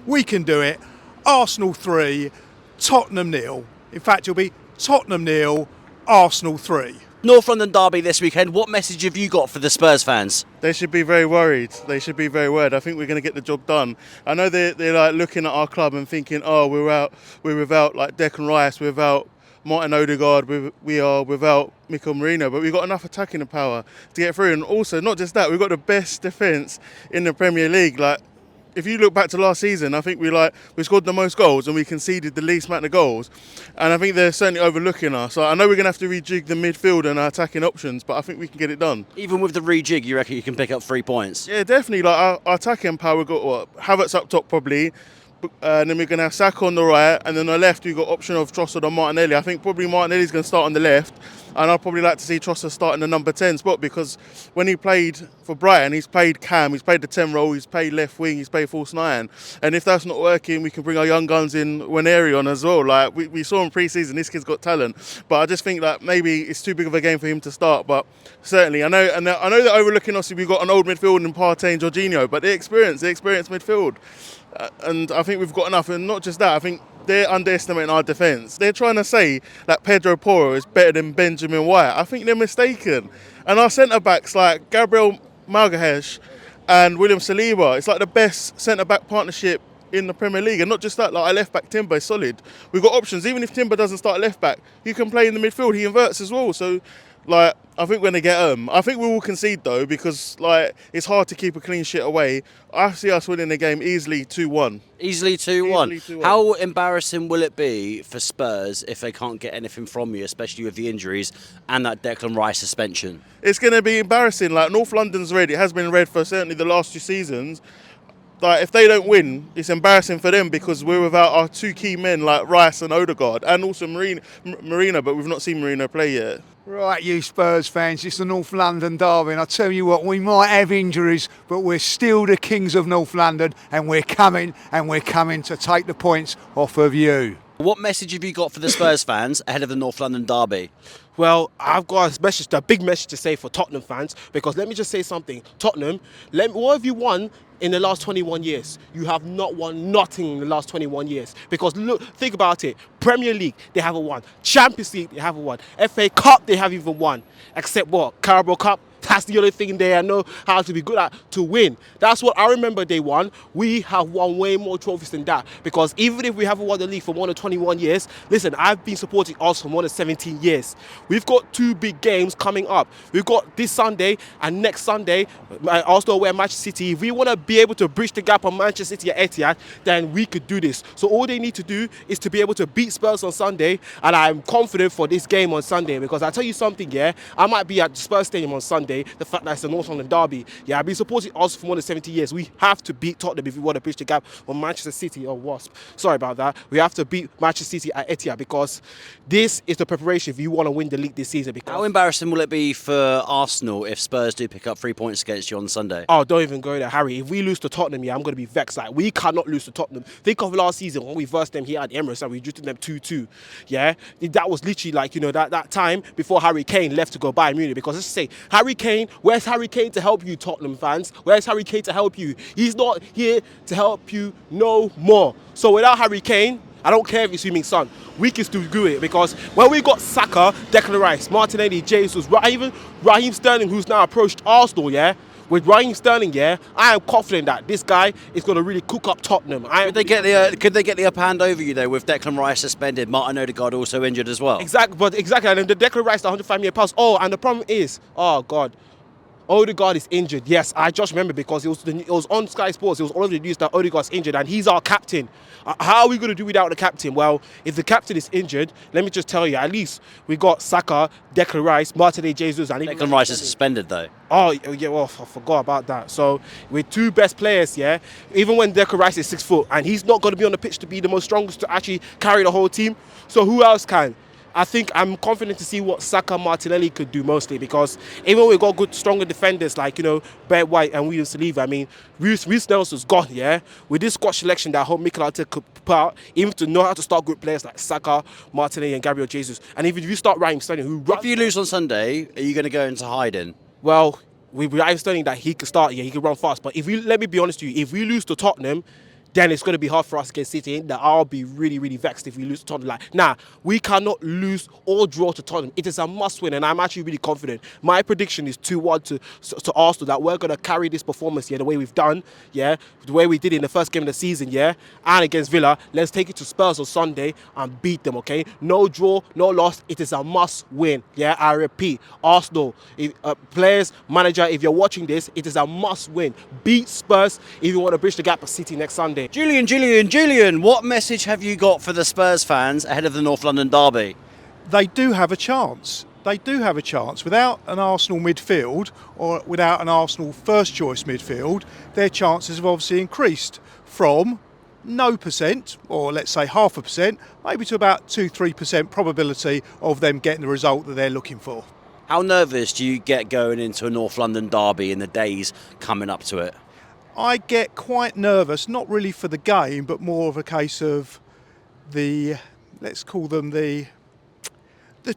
We can do it. Arsenal 3, Tottenham 0. In fact, it'll be Tottenham 0, Arsenal 3. North London derby this weekend. What message have you got for the Spurs fans? They should be very worried. They should be very worried. I think we're going to get the job done. I know they're like looking at our club and thinking, oh, we're without like Declan Rice, we're without Martin Odegaard, we are without Mikel Merino, but we've got enough attacking power to get through. And also, not just that, we've got the best defence in the Premier League. Like, if you look back to last season, I think we scored the most goals and we conceded the least amount of goals. And I think they're certainly overlooking us. So I know we're going to have to rejig the midfield and our attacking options, but I think we can get it done. Even with the rejig, you reckon you can pick up 3 points? Yeah, definitely. Like our attacking power, we've got Havertz up top probably. And then we're going to have Saka on the right, and then on the left we've got option of Trossard or Martinelli. I think probably Martinelli's going to start on the left, and I'd probably like to see Trossard start in the number 10 spot, because when he played for Brighton, he's played cam, he's played the 10 role, he's played left wing, he's played false 9. And if that's not working, we can bring our young guns in Waneri on as well. Like we saw in pre-season, this kid's got talent, but I just think that maybe it's too big of a game for him to start. But certainly, I know that overlooking us, we've got an old midfield in Partey and Jorginho, but the experienced midfield. And I think we've got enough, and not just that, I think they're underestimating our defence. They're trying to say that Pedro Porro is better than Benjamin White. I think they're mistaken. And our centre-backs like Gabriel Magalhaes and William Saliba, it's like the best centre-back partnership in the Premier League. And not just that, like our left-back Timber is solid. We've got options. Even if Timber doesn't start left-back, he can play in the midfield. He inverts as well. So, like, I think we're going to get I think we will concede though, because like it's hard to keep a clean sheet away. I see us winning the game easily 2-1. Easily 2-1. How embarrassing will it be for Spurs if they can't get anything from you, especially with the injuries and that Declan Rice suspension? It's going to be embarrassing. Like, North London's red. It has been red for certainly the last 2 seasons. Like, if they don't win, it's embarrassing for them, because we're without our 2 key men like Rice and Odegaard, and also Merino, but we've not seen Merino play yet. Right, you Spurs fans, it's the North London derby, and I tell you what, we might have injuries, but we're still the kings of North London, and we're coming to take the points off of you. What message have you got for the Spurs fans ahead of the North London derby? Well, I've got a big message to say for Tottenham fans, because let me just say something. Tottenham, what have you won in the last 21 years? You have not won nothing in the last 21 years. Because look, think about it. Premier League, they haven't won. Champions League, they haven't won. FA Cup, they haven't even won. Except what? Carabao Cup. That's the only thing they know how to be good at, to win. That's what I remember they won. We have won way more trophies than that. Because even if we haven't won the league for more than 21 years, listen, I've been supporting us for more than 17 years. We've got 2 big games coming up. We've got this Sunday and next Sunday, also away at Manchester City. If we want to be able to bridge the gap on Manchester City at Etihad, then we could do this. So all they need to do is to be able to beat Spurs on Sunday, and I'm confident for this game on Sunday, because I tell you something, yeah, I might be at Spurs Stadium on Sunday. The fact that it's the North London derby, yeah, I've been supporting us for more than 70 years. We have to beat Tottenham if we want to bridge the gap on Manchester City or Wasp. Sorry about that. We have to beat Manchester City at Etihad, because this is the preparation if you want to win the league this season. Because how embarrassing will it be for Arsenal if Spurs do pick up 3 points against you on Sunday? Oh, don't even go there, Harry. If we lose to Tottenham, yeah, I'm going to be vexed. Like, we cannot lose to Tottenham. Think of last season when we versed them here at the Emirates and we drew them 2-2. Yeah, that was literally like, you know, that time before Harry Kane left to go Bayern Munich. Because let's say, Harry Kane, where's Harry Kane to help you, Tottenham fans? Where's Harry Kane to help you? He's not here to help you no more. So without Harry Kane, I don't care if he's swimming son, we can still do it, because when we got Saka, Declan Rice, Martinelli, Jesus, even Raheem Sterling, who's now approached Arsenal, yeah, with Raheem Sterling, yeah, I am confident that this guy is going to really cook up Tottenham. Could they get the upper hand over you though, with Declan Rice suspended, Martin Odegaard also injured as well? Exactly, and the Declan Rice, the £105 million. Oh, and the problem is, oh God, Odegaard is injured. Yes, I just remember, because it was on Sky Sports. It was all over the news that Odegaard's injured, and he's our captain. How are we going to do without the captain? Well, if the captain is injured, let me just tell you, at least we got Saka, Declan Rice, Martinelli, Jesus, and Declan Rice is suspended though. Oh yeah, well, I forgot about that. So with 2 best players, yeah, even when Declan Rice is 6 foot and he's not going to be on the pitch to be the most strongest to actually carry the whole team, so who else can? I think I'm confident to see what Saka, Martinelli could do mostly, because even we've got good, stronger defenders like, you know, Brett White and William Saliba. I mean, Reece Nelson's gone, yeah? With this squad selection that I hope Mikel Arteta could put out, even to know how to start good players like Saka, Martinelli and Gabriel Jesus. And even if you start Raheem Sterling, if you lose on Sunday, are you going to go into hiding? Well, with Raheem Sterling that he could start, yeah, he could run fast. But let me be honest with you, if we lose to Tottenham, then it's going to be hard for us against City. That I'll be really, really vexed if we lose to Tottenham. Like, nah, we cannot lose or draw to Tottenham. It is a must-win, and I'm actually really confident. My prediction is 2-1 to Arsenal, that we're going to carry this performance, the way we've done, the way we did in the first game of the season, and against Villa. Let's take it to Spurs on Sunday and beat them, okay? No draw, no loss. It is a must-win, I repeat. Arsenal, players, manager, if you're watching this, it is a must-win. Beat Spurs if you want to bridge the gap with City next Sunday. Julian, what message have you got for the Spurs fans ahead of the North London derby? They do have a chance. They do have a chance. Without an Arsenal midfield or without an Arsenal first choice midfield, their chances have obviously increased from no percent, or let's say 0.5%, maybe to about 2-3% probability of them getting the result that they're looking for. How nervous do you get going into a North London derby in the days coming up to it? I get quite nervous, not really for the game, but more of a case of let's call them the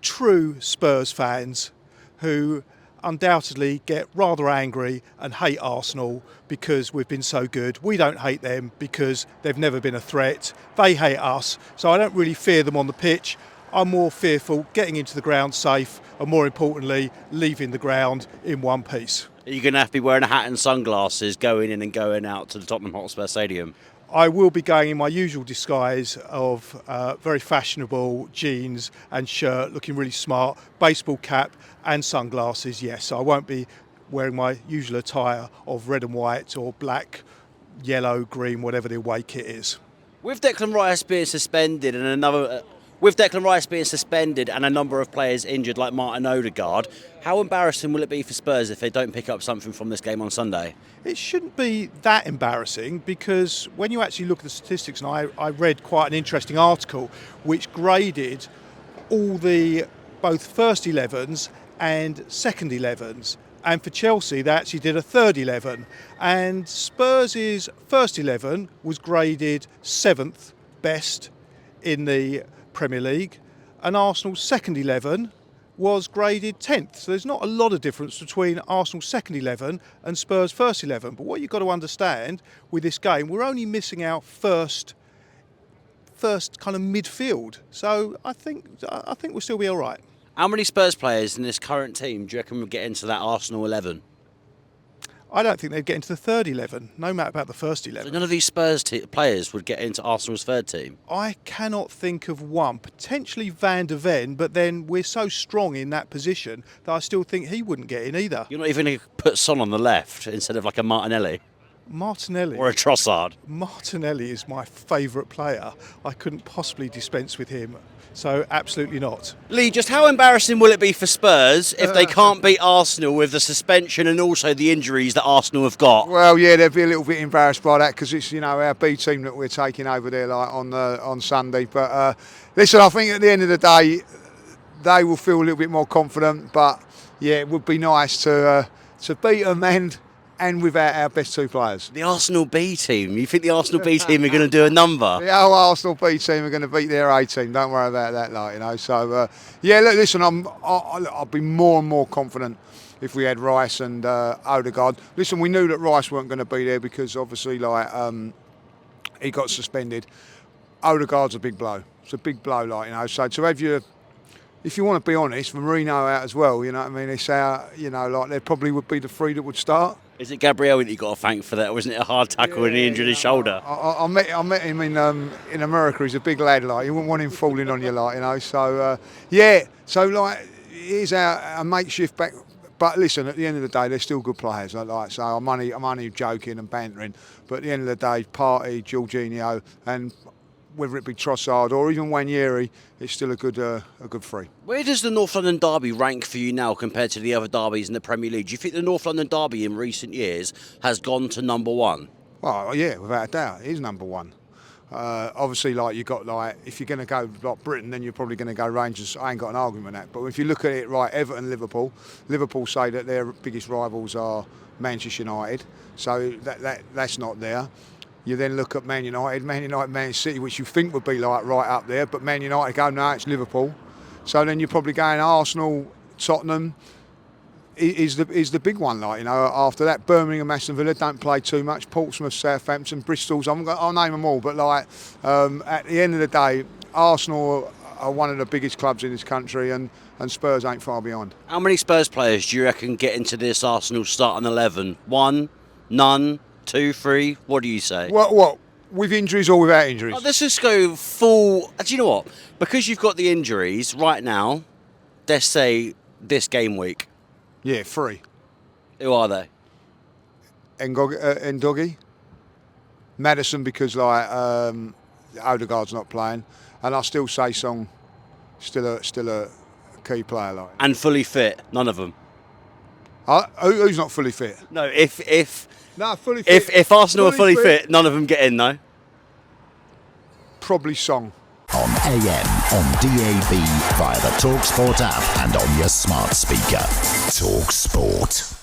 true Spurs fans who undoubtedly get rather angry and hate Arsenal because we've been so good. We don't hate them because they've never been a threat. They hate us, so I don't really fear them on the pitch. I'm more fearful getting into the ground safe and, more importantly, leaving the ground in one piece. Are you going to have to be wearing a hat and sunglasses going in and going out to the Tottenham Hotspur Stadium? I will be going in my usual disguise of very fashionable jeans and shirt, looking really smart, baseball cap and sunglasses, yes. I won't be wearing my usual attire of red and white or black, yellow, green, whatever the away kit is. With Declan Rice being suspended and a number of players injured like Martin Odegaard, how embarrassing will it be for Spurs if they don't pick up something from this game on Sunday? It shouldn't be that embarrassing, because when you actually look at the statistics, and I read quite an interesting article which graded all the both first 11s and second 11s. And for Chelsea, they actually did a third 11. And Spurs' first 11 was graded 7th best in the Premier League, and Arsenal's second 11 was graded 10th. So there's not a lot of difference between Arsenal's second 11 and Spurs' first 11. But what you've got to understand with this game, we're only missing our first kind of midfield. So I think we'll still be all right. How many Spurs players in this current team do you reckon will get into that Arsenal 11? I don't think they'd get into the third 11, no matter about the first 11. So none of these Spurs players would get into Arsenal's third team? I cannot think of one. Potentially Van de Ven, but then we're so strong in that position that I still think he wouldn't get in either. You're not even going to put Son on the left instead of like a Martinelli? Martinelli. Or a Trossard? Martinelli is my favourite player. I couldn't possibly dispense with him. So absolutely not. Lee, just how embarrassing will it be for Spurs if they can't beat Arsenal with the suspension and also the injuries that Arsenal have got? Well, yeah, they'll be a little bit embarrassed by that, because it's our B team that we're taking over there on Sunday. But listen, I think at the end of the day, they will feel a little bit more confident. But yeah, it would be nice to beat them and without our best two players. The Arsenal B team. You think the Arsenal B team are going to do a number? The whole Arsenal B team are going to beat their A team. Don't worry about that, So yeah, look, listen, I'll be more and more confident if we had Rice and Odegaard. Listen, we knew that Rice weren't going to be there because obviously, he got suspended. Odegaard's a big blow. It's a big blow, So to have if you want to be honest, Marino out as well, it's out, there probably would be the three that would start. Is it Gabriel that you got to thank for that? Wasn't it a hard tackle and he injured his shoulder? I met him in America. He's a big lad, you wouldn't want him falling on you, So he's a makeshift back. But listen, at the end of the day, they're still good players. So I'm only joking and bantering. But at the end of the day, Partey, Jorginho, and whether it be Trossard or even Wanyeri, it's still a good three. Where does the North London derby rank for you now compared to the other derbies in the Premier League? Do you think the North London derby in recent years has gone to number one? Well, yeah, without a doubt, it is number one. Obviously, you got if you're going to go like Britain, then you're probably going to go Rangers. I ain't got an argument with that. But if you look at it, right, Everton, Liverpool say that their biggest rivals are Manchester United, so that's not there. You then look at Man United, Man City, which you think would be right up there, but Man United go, no, it's Liverpool. So then you're probably going Arsenal, Tottenham, is the big one. Like, you know, after that, Birmingham, Aston Villa don't play too much. Portsmouth, Southampton, Bristol's. I'll name them all. But like at the end of the day, Arsenal are one of the biggest clubs in this country, and Spurs ain't far behind. How many Spurs players do you reckon get into this Arsenal starting 11? 1, none, 2, 3? What do you say? What? With injuries or without injuries? Oh, let's just go full. Do you know what? Because you've got the injuries right now, let's say this game week. Yeah, 3. Who are they? Ndogi, Maddison, because like Odegaard's not playing, and I still say Song still a key player. Like, And fully fit, none of them. Who's not fully fit? No, if No, fully fit. if Arsenal are fully fit, none of them get in, though. Probably Song. On AM, on DAB, via the talkSPORT app and on your smart speaker. talkSPORT.